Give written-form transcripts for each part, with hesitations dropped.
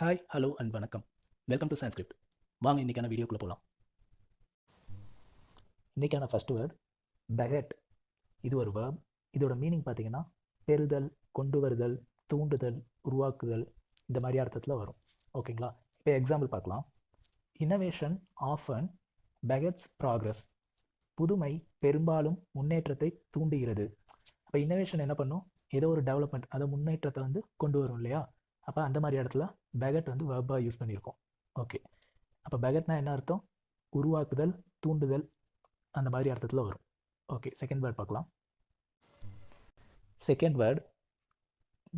Hi, hello and வணக்கம். Welcome to Sanskrit. வாங்க இன்றைக்கான வீடியோக்குள்ளே போகலாம். இன்றைக்கான ஃபர்ஸ்ட் வேர்ட் பெகெட். இது ஒரு வேர்ப். இதோட மீனிங் பார்த்தீங்கன்னா பெறுதல், கொண்டு வருதல், தூண்டுதல், உருவாக்குதல், இந்த மாதிரி அர்த்தத்தில் வரும். ஓகேங்களா? இப்போ எக்ஸாம்பிள் பார்க்கலாம். Innovation often begets progress. புதுமை பெரும்பாலும் முன்னேற்றத்தை தூண்டுகிறது. அப்போ இன்னோவேஷன் என்ன பண்ணும்? ஏதோ ஒரு டெவலப்மெண்ட், அதை முன்னேற்றத்தை கொண்டு வரும் இல்லையா? அப்போ அந்த மாதிரி இடத்துல பெகெட் வேர்பாக யூஸ் பண்ணியிருக்கோம். ஓகே, அப்போ பெகட்னா என்ன அர்த்தம்? உருவாக்குதல், தூண்டுதல், அந்த மாதிரி அர்த்தத்தில் வரும். ஓகே, செகண்ட் வேர்ட் பார்க்கலாம். Second word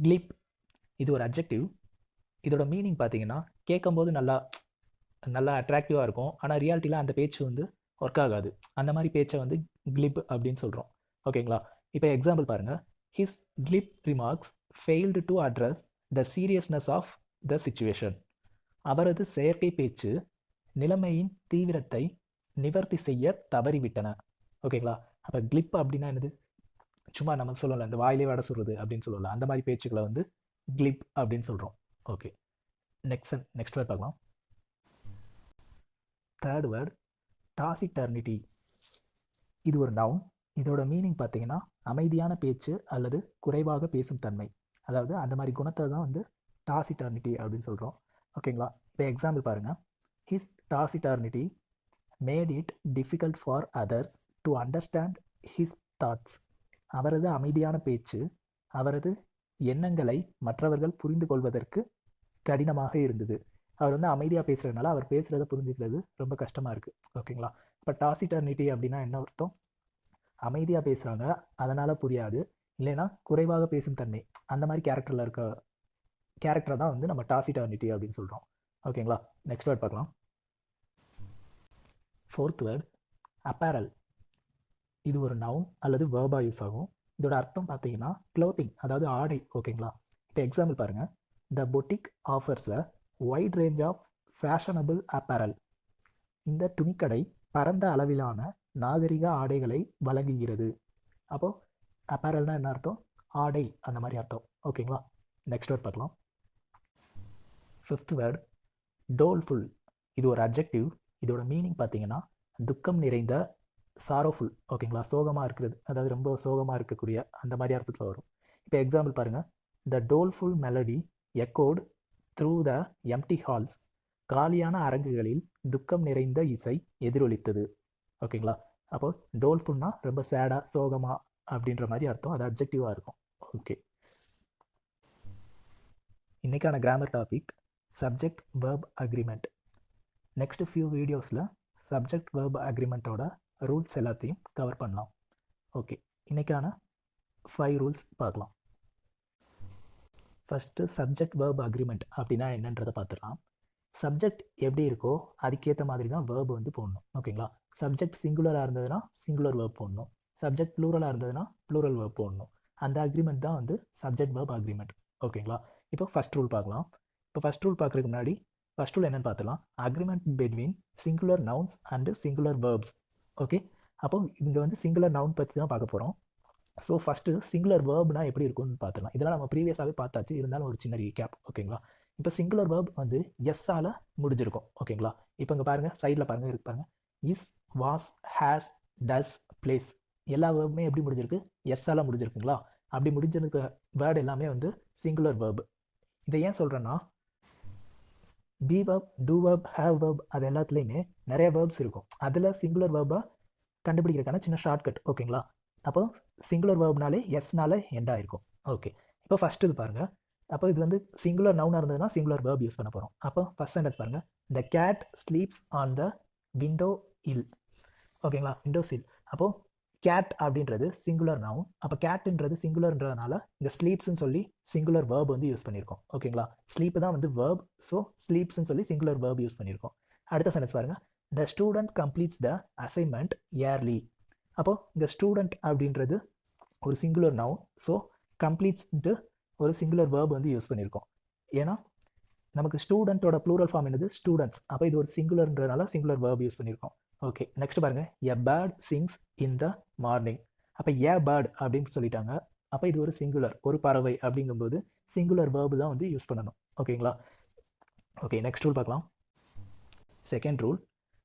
clip. இது ஒரு அட்ஜெக்டிவ். இதோட மீனிங் பார்த்தீங்கன்னா கேட்கும்போது நல்லா நல்லா அட்ராக்டிவாக இருக்கும், ஆனால் ரியாலிட்டியில் அந்த பேச்சு ஒர்க் ஆகாது. அந்த மாதிரி பேச்சை கிளிப் அப்படின்னு சொல்கிறோம். ஓகேங்களா? இப்போ எக்ஸாம்பிள் பாருங்கள். His clip remarks failed to address the seriousness of the situation. அவரது செயற்கை பேச்சு நிலைமையின் தீவிரத்தை நிவர்த்தி செய்ய தவறிவிட்டன. ஓகேங்களா? அப்போ கிளிப் அப்படின்னா என்னது? சும்மா நம்ம சொல்லலாம், இந்த வாயிலே வடை சொல்கிறது அப்படின்னு சொல்லலாம். அந்த மாதிரி பேச்சுக்களை கிளிப் அப்படின்னு சொல்கிறோம். ஓகே, நெக்ஸ்ட் வேர்ட் பார்க்கலாம். Third word taciturnity. இது ஒரு நவுன். இதோட மீனிங் பார்த்தீங்கன்னா அமைதியான பேச்சு அல்லது குறைவாக பேசும் தன்மை. அதாவது அந்த மாதிரி குணத்தை தான் டாசிட்டர்னிட்டி அப்படின்னு சொல்கிறோம். ஓகேங்களா? இப்போ எக்ஸாம்பிள் பாருங்கள். His taciturnity made it difficult for others to understand his thoughts. அவரது அமைதியான பேச்சு அவரது எண்ணங்களை மற்றவர்கள் புரிந்து கொள்வதற்கு கடினமாக இருந்தது. அவர் அமைதியாக பேசுகிறதுனால அவர் பேசுகிறத புரிஞ்சுக்கிறது ரொம்ப கஷ்டமாக இருக்குது. ஓகேங்களா? இப்போ டாசிட்டர்னிட்டி அப்படின்னா என்ன அர்த்தம்? அமைதியாக பேசுகிறாங்க, அதனால் புரியாது. இல்லைன்னா குறைவாக பேசும் தன்மை, அந்த மாதிரி கேரக்டரை தான் நம்ம டாசிட்டர்னிட்டி அப்படின்னு சொல்கிறோம். ஓகேங்களா? நெக்ஸ்ட் வேர்ட் பார்க்கலாம். Fourth word apparel. இது ஒரு நவுன் அல்லது வேர்பா யூஸ் ஆகும். இதோட அர்த்தம் பார்த்தீங்கன்னா க்ளோத்திங், அதாவது ஆடை. ஓகேங்களா? இப்போ எக்ஸாம்பிள் பாருங்கள். The boutique offers a wide range of fashionable apparel. இந்த துணிக்கடை பரந்த அளவிலான நாகரிக ஆடைகளை வழங்குகிறது. அப்போது அப்பேரல்னால் என்ன அர்த்தம்? ஆடை, அந்த மாதிரி அர்த்தம். ஓகேங்களா? நெக்ஸ்ட் வேர்ட் பார்க்கலாம். Fifth word doleful. இது ஒரு அட்ஜெக்டிவ். இதோட மீனிங் பார்த்தீங்கன்னா துக்கம் நிறைந்த, சாரோஃபுல். ஓகேங்களா? சோகமாக இருக்கிறது, அதாவது ரொம்ப சோகமாக இருக்கக்கூடிய அந்த மாதிரி அர்த்தத்தில் வரும். இப்போ எக்ஸாம்பிள் பாருங்கள். The doleful melody echoed through the empty halls. காலியான அரங்குகளில் துக்கம் நிறைந்த இசை எதிரொலித்தது. ஓகேங்களா? அப்போ டோல்ஃபுல்னா ரொம்ப சேடாக, சோகமாக அப்படின்ற மாதிரி அர்த்தம். அது அட்ஜெக்டிவாக இருக்கும். ஓகே, இன்றைக்கான grammar topic subject verb agreement. Next few வீடியோஸில் சப்ஜெக்ட் வேர்ப் அக்ரிமெண்ட்டோட ரூல்ஸ் எல்லாத்தையும் கவர் பண்ணலாம். ஓகே, இன்றைக்கான 5 ரூல்ஸ் பார்க்கலாம். ஃபஸ்ட்டு சப்ஜெக்ட் வேர்ப் அக்ரிமெண்ட் அப்படின்னா என்னன்றதை பார்த்துடலாம். சப்ஜெக்ட் எப்படி இருக்கோ அதுக்கேற்ற மாதிரி தான் வேர்ப் போடணும். ஓகேங்களா? சப்ஜெக்ட் சிங்குலராக இருந்ததுன்னா சிங்குலர் வேர்ப் போடணும். சப்ஜெக்ட் ப்ளூரலாக இருந்ததுன்னா ப்ளூரல் வேர்ப் போடணும். அந்த அக்ரிமெண்ட் தான் சப்ஜெக்ட் வேர்ப் அக்ரிமெண்ட். ஓகேங்களா? இப்போ ஃபஸ்ட் ரூல் பார்க்கலாம். இப்போ ஃபஸ்ட் ரூல் பார்க்குறதுக்கு முன்னாடி ஃபஸ்ட் ரூல் என்னென்னு பார்த்துலாம். Agreement between singular nouns and singular verbs. Okay, அப்போ இங்கே சிங்குலர் நவுன் பற்றி தான் பார்க்க போகிறோம். ஸோ ஃபஸ்ட்டு சிங்குலர் வேர்ப்னா எப்படி இருக்கும்னு பார்த்துலாம். இதெல்லாம் நம்ம ப்ரீவியஸாகவே பார்த்தாச்சு, இருந்தாலும் ஒரு சின்ன ரீகேப். ஓகேங்களா? இப்போ சிங்குலர் வேர்ப் எஸ்ஸால் முடிஞ்சிருக்கும். ஓகேங்களா? இப்போ இங்கே பாருங்கள், சைடில் பாருங்கள், இருக்கு பாருங்கள். Is, was, has, does, plays, எல்லா வேர்புமே எப்படி முடிஞ்சிருக்கு? எஸ்ஸால் முடிஞ்சிருக்குங்களா? அப்படி முடிஞ்சிருக்க வேர்டு எல்லாமே சிங்குலர் வேர்ப். இதை ஏன் சொல்கிறேன்னா, be verb, do verb, have verb, அது எல்லாத்துலேயுமே நிறைய வேர்ப்ஸ் இருக்கும். அதில் சிங்குலர் வேர்பை கண்டுபிடிக்கிறதுக்கான சின்ன ஷார்ட்கட். ஓகேங்களா? அப்போ சிங்குலர் வேர்ப்னாலே எஸ்னால எண்ட் ஆகிருக்கும். ஓகே, இப்போ ஃபஸ்ட்டு இது பாருங்கள். அப்போ இது சிங்குலர் நவுனாக இருந்ததுன்னா சிங்குலர் வேர்ப் யூஸ் பண்ண போகிறோம். அப்போ ஃபஸ்ட் சென்டென்ஸ் பாருங்கள். The cat sleeps on the window sill. ஓகேங்களா? Window sill. அப்போது கேட் அப்படின்றது சிங்குலர் நவுன். அப்போ கேட்டுன்றது சிங்குலர்ன்றதுனால இந்த ஸ்லீப்ஸ்ன்னு சொல்லி சிங்குலர் வேர்ப் யூஸ் பண்ணியிருக்கோம். ஓகேங்களா? ஸ்லீப்பு தான் வேர்ப். ஸோ ஸ்லீப்ஸ்ன்னு சொல்லி சிங்குலர் வேர்ப் யூஸ் பண்ணியிருக்கோம். அடுத்த சென்டென்ஸ் பாருங்கள். The student completes the assignment early. அப்போது இந்த ஸ்டூடெண்ட் அப்படின்றது ஒரு சிங்குலர் நவுன். ஸோ கம்ப்ளீட்ஸ்ன்ட்டு ஒரு சிங்குலர் வேர்ப் யூஸ் பண்ணியிருக்கோம். ஏன்னா நமக்கு ஸ்டூடெண்ட்டோட ப்ளூரல் ஃபார்ம் என்னது? ஸ்டூடெண்ட்ஸ். அப்போ இது ஒரு சிங்குலர்ன்றதுனால சிங்குலர் வேர்ப் யூஸ் பண்ணியிருக்கோம். ஓகே, நெக்ஸ்ட் பாருங்கள். A bird sings in the morning. அப்போ ஏ பேர்ட் அப்படின்னு சொல்லிட்டாங்க. அப்போ இது ஒரு சிங்குலர், ஒரு பறவை அப்படிங்கும்போது சிங்குலர் வேர்பு தான் யூஸ் பண்ணணும். ஓகேங்களா? ஓகே, நெக்ஸ்ட் ரூல் பார்க்கலாம். செகண்ட் ரூல்,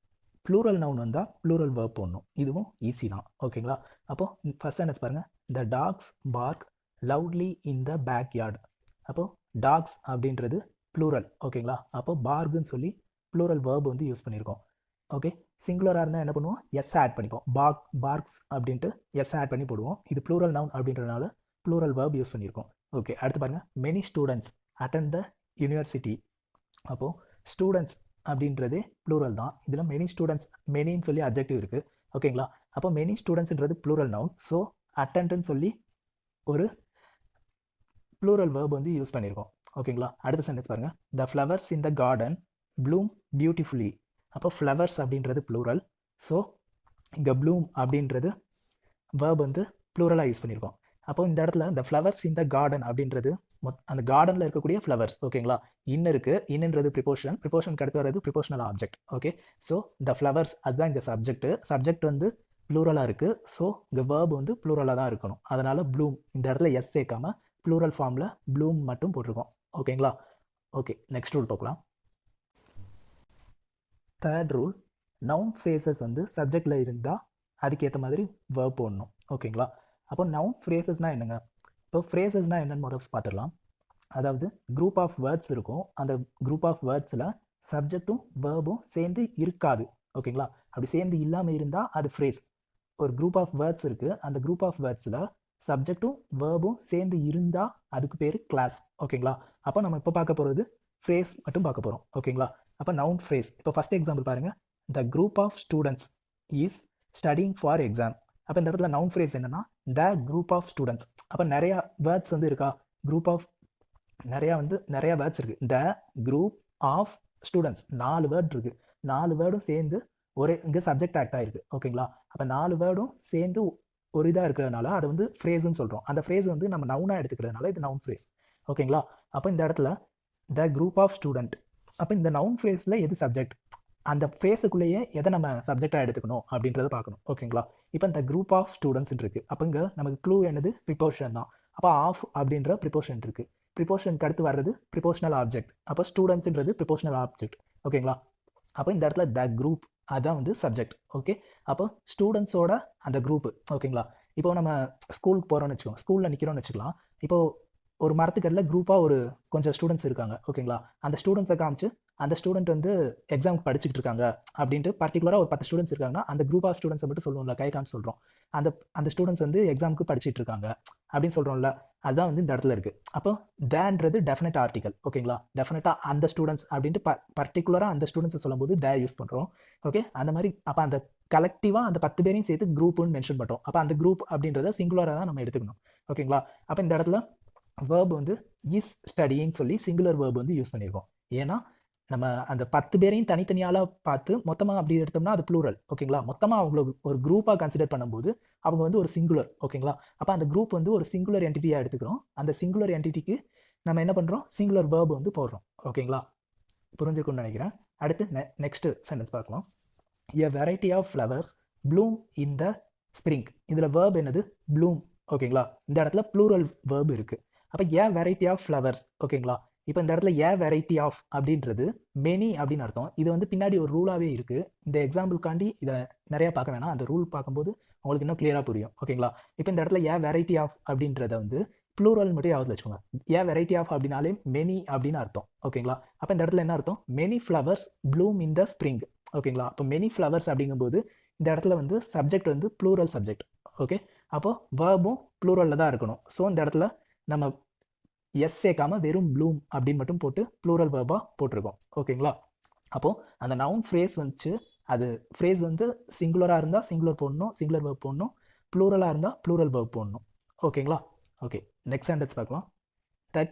ப்ளூரல் நவுன் வந்தால் ப்ளூரல் வேர்ப் போடணும். இதுவும் ஈஸி தான். ஓகேங்களா? அப்போது ஃபர்ஸ்ட் சென்டென்ஸ் பாருங்கள். த tax park loudly in the back yard. அப்போது டாக்ஸ் அப்படின்றது ப்ளூரல். ஓகேங்களா? அப்போ பார்க்குன்னு சொல்லி ப்ளூரல் வேர்ப் வந்து யூஸ் பண்ணியிருக்கோம். ஓகே, சிங்குலராக இருந்தால் என்ன பண்ணுவோம், எஸ் ஆட் பண்ணிப்போம். பார்க்ஸ் அப்படின்ட்டு எஸ் ஆட் பண்ணி போடுவோம். இது ப்ளூரல் நவுன் அப்படின்றதுனால ப்ளூரல் வேர்ப் யூஸ் பண்ணியிருக்கோம். ஓகே, அடுத்து பாருங்கள். Many students attend the university. அப்போது ஸ்டூடெண்ட்ஸ் அப்படின்றது ப்ளூரல் தான். இதில் மெனி ஸ்டூடெண்ட்ஸ், மெனின்னு சொல்லி அட்ஜெக்டிவ் இருக்குது. ஓகேங்களா? அப்போ மெனி ஸ்டூடெண்ட்ஸ்ன்றது ப்ளூரல் நவுன். ஸோ அட்டெண்ட்னு சொல்லி ஒரு ப்ளூரல் வேர்ப் வந்து யூஸ் பண்ணியிருக்கோம். ஓகேங்களா? அடுத்த சென்டென்ஸ் பாருங்கள். த ஃப்ளவர்ஸ் இன் த கார்டன் ப்ளூம் பியூட்டிஃபுல்லி. அப்போ ஃப்ளவர்ஸ் அப்படின்றது ப்ளூரல். ஸோ இங்கே ப்ளூம் அப்படின்றது வேர்ப் வந்து ப்ளூரலாக யூஸ் பண்ணியிருக்கோம். அப்போ இந்த இடத்துல இந்த ஃப்ளவர்ஸ் இந்த கார்டன் அப்படின்றது அந்த கார்டனில் இருக்கக்கூடிய ஃப்ளவர்ஸ். ஓகேங்களா? இருக்குது. இன்னுன்றது ப்ரிப்போஷனுக்கு அடுத்து வரது ப்ரிப்போஷனல் ஆப்ஜெக்ட். ஓகே, ஸோ இந்த ஃப்ளவர்ஸ் அதுதான் இந்த சப்ஜெக்ட் வந்து ப்ளூரலாக இருக்குது. ஸோ இந்த வேர்ப் வந்து ப்ளூரலாக தான் இருக்கணும். அதனால் ப்ளூம் இந்த இடத்துல எஸ் சேர்க்காம ப்ளூரல் ஃபார்மில் ப்ளூம் மட்டும் போட்டிருக்கோம். ஓகேங்களா? ஓகே, நெக்ஸ்ட் ரூல் பார்க்கலாம். தேர்ட் ரூல், நவுன் ஃப்ரேசஸ் வந்து சப்ஜெக்டில் இருந்தால் அதுக்கேற்ற மாதிரி வேர்ப் போடணும். ஓகேங்களா? அப்போ நவுன் ஃப்ரேசஸ்னால் என்னங்க? இப்போ ஃப்ரேசஸ்னால் என்னென்னு முதல்ல பார்த்துடலாம். அதாவது குரூப் ஆஃப் வேர்ட்ஸ் இருக்கும். அந்த குரூப் ஆஃப் வேர்ட்ஸில் சப்ஜெக்டும் வேர்பும் சேர்ந்து இருக்காது. ஓகேங்களா? அப்படி சேர்ந்து இல்லாமல் இருந்தால் அது ஃப்ரேஸ். ஒரு குரூப் ஆஃப் வேர்ட்ஸ் இருக்குது. அந்த குரூப் ஆஃப் வேர்ட்ஸில் சப்ஜெக்டும் வேர்பும் சேர்ந்து இருந்தால் அதுக்கு பேர் கிளாஸ். ஓகேங்களா? அப்போ நம்ம இப்போ பார்க்க போகிறது ஃப்ரேஸ் மட்டும் பார்க்க போகிறோம். ஓகேங்களா? அப்போ நவுன் ஃப்ரேஸ். இப்போ ஃபஸ்ட் எக்ஸாம்பிள் பாருங்கள். The group of students is studying for exam. அப்போ இந்த இடத்துல நவுன் ஃப்ரேஸ் என்னன்னா த குரூப் ஆஃப் ஸ்டூடெண்ட்ஸ். அப்போ நிறையா வேர்ட்ஸ் வந்து இருக்கா? குரூப் ஆஃப் நிறையா வேர்ட்ஸ் இருக்குது. The group of students 4 word இருக்குது. 4 வேர்டும் சேர்ந்து ஒரே இங்கே சப்ஜெக்ட் ஆக்ட் ஆகிருக்கு. ஓகேங்களா? அப்போ 4 வேர்டும் சேர்ந்து ஒரு இதாக இருக்கிறதுனால அதை வந்து ஃப்ரேஸ்ன்னு சொல்கிறோம். அந்த ஃப்ரேஸ் வந்து நம்ம நவுனாக எடுத்துக்கிறதுனால இது நவுன் ஃப்ரேஸ். ஓகேங்களா? அப்போ இந்த இடத்துல த குரூப் ஆஃப் ஸ்டூடெண்ட். அப்போ இந்த நவுன் ஃப்ரேஸில் எது சப்ஜெக்ட், அந்த ஃப்ரேஸுக்குள்ளேயே எதை நம்ம சப்ஜெக்டாக எடுத்துக்கணும் அப்படின்றத பார்க்கணும். ஓகேங்களா? இப்போ இந்த குரூப் ஆஃப் ஸ்டூடெண்ட்ஸ் இருக்குது. அப்போ இங்கே நமக்கு க்ளூ என்னது? ப்ரிப்போஷன் தான். அப்போ ஆஃப் அப்படின்ற ப்ரிப்போஷன் இருக்குது. ப்ரிப்போஷனுக்கு அடுத்து வர்றது ப்ரிப்போஷனல் ஆப்ஜெக்ட். அப்போ ஸ்டூடெண்ட்ஸ்ன்றது ப்ரிப்போஷனல் ஆப்ஜெக்ட். ஓகேங்களா? அப்போ இந்த இடத்துல த குரூப் அதுதான் வந்து சப்ஜெக்ட். ஓகே, அப்போ ஸ்டூடெண்ட்ஸோட அந்த குரூப்பு. ஓகேங்களா? இப்போ நம்ம ஸ்கூலுக்கு போகிறோம்னு வச்சுக்கோங்க, ஸ்கூலில் நிற்கிறோம்னு வச்சுக்கலாம். இப்போது ஒரு மரத்துக்கடியில் குரூப்பாக ஒரு கொஞ்சம் ஸ்டூடெண்ட்ஸ் இருக்காங்க. ஓகேங்களா? அந்த ஸ்டூடெண்ட்ஸை காமிச்சு அந்த ஸ்டூடெண்ட் வந்து எக்ஸாமுக்கு படிச்சுட்டு இருக்காங்க அப்படின்ட்டு பர்டிகுலராக ஒரு 10 ஸ்டூடெண்ட்ஸ் இருக்காங்கன்னா அந்த குரூப் ஆஃப் ஸ்டூடெண்ட்ஸை மட்டும் சொல்லுவோம்ல, கை காமிச்சு சொல்கிறோம். அந்த ஸ்டூடெண்ட்ஸ் வந்து எக்ஸாமுக்கு படிச்சுட்டு இருக்காங்க அப்படின்னு சொல்கிறோம்ல, அதுதான் வந்து இந்த இடத்துல இருக்குது. அப்போ தேன்றது டெஃபினட் ஆர்டிகல். ஓகேங்களா? டெஃபினட்டாக அந்த ஸ்டூடெண்ட்ஸ் அப்படின்ட்டு பர்டிகுலராக அந்த ஸ்டூடெண்ட்ஸை சொல்லும்போது தே யூஸ் பண்ணுறோம். ஓகே, அந்த மாதிரி அப்போ அந்த கலெக்டிவாக அந்த 10 பேரையும் சேர்த்து குரூப்புன்னு மென்ஷன் பண்ணுறோம். அப்போ அந்த குரூப் அப்படின்றத சிங்குலராக தான் நம்ம எடுத்துக்கணும். ஓகேங்களா? அப்போ இந்த இடத்துல வேர்ப் வந்து இஸ் ஸ்டடின்னு சொல்லி சிங்குலர் வேர்ப் வந்து யூஸ் பண்ணியிருக்கோம். ஏன்னா நம்ம அந்த 10 பேரையும் தனித்தனியால பார்த்து மொத்தமாக அப்படி எடுத்தோம்னா அது ப்ளூரல். ஓகேங்களா? மொத்தமாக அவங்கள ஒரு குரூப்பாக கன்சிடர் பண்ணும்போது அவங்க வந்து ஒரு சிங்குலர். ஓகேங்களா? அப்போ அந்த குரூப் வந்து ஒரு சிங்குலர் என்டிட்டியாக எடுத்துக்கிறோம். அந்த சிங்குலர் என்டிட்டிக்கு நம்ம என்ன பண்ணுறோம்? சிங்குலர் வேர்ப் வந்து போடுறோம். ஓகேங்களா? புரிஞ்சுக்கணும்னு நினைக்கிறேன். அடுத்து நெக்ஸ்ட் சென்டென்ஸ் பார்க்கலாம். A variety of flowers bloom in the spring. இதில் வேர்ப் என்னது? ப்ளூம். ஓகேங்களா? இந்த இடத்துல ப்ளூரல் வேர்ப் இருக்குது. அப்போ எ வெரைட்டி ஆஃப் ஃப்ளவர்ஸ். ஓகேங்களா? இப்போ இந்த இடத்துல ஏ வெரைட்டி ஆஃப் அப்படின்றது மெனி அப்படின்னு அர்த்தம். இது வந்து பின்னாடி ஒரு ரூலாகவே இருக்குது. இந்த எக்ஸாம்பிளுக்காண்டி இதை நிறையா பார்க்க வேணாம், அந்த ரூல் பார்க்கும்போது உங்களுக்கு இன்னும் கிளியராக புரியும். ஓகேங்களா? இப்போ இந்த இடத்துல ஏ வெரைட்டி ஆஃப் அப்படின்றத வந்து ப்ளூரல் மட்டும் யாவது வச்சுக்கோங்க. ஏ வெரைட்டி ஆஃப் அப்படின்னாலே மெனி அப்படின்னு அர்த்தம். ஓகேங்களா? அப்போ இந்த இடத்துல என்ன அர்த்தம்? Many flowers bloom in the spring. ஓகேங்களா? அப்போ மெனி ஃப்ளவர்ஸ் அப்படிங்கும்போது இந்த இடத்துல வந்து சப்ஜெக்ட் வந்து ப்ளூரல் சப்ஜெக்ட். ஓகே, அப்போ வேர்பும் ப்ளூரலில் தான் இருக்கணும். ஸோ இந்த இடத்துல நம்ம எஸ் சேர்க்காம வெறும் ப்ளூம் அப்படின்னு மட்டும் போட்டு ப்ளூரல் வேர்பாக போட்டிருக்கோம். ஓகேங்களா? அப்போது அந்த நவுன் ஃப்ரேஸ் வந்துச்சு, அது ஃப்ரேஸ் வந்து சிங்குலராக இருந்தால் சிங்குலர் போடணும், சிங்குலர் வேர்ப் போடணும். ப்ளூரலாக இருந்தால் ப்ளூரல் வேர்ப் போடணும். ஓகேங்களா? ஓகே, நெக்ஸ்ட் சென்டென்ஸ் பார்க்கலாம். The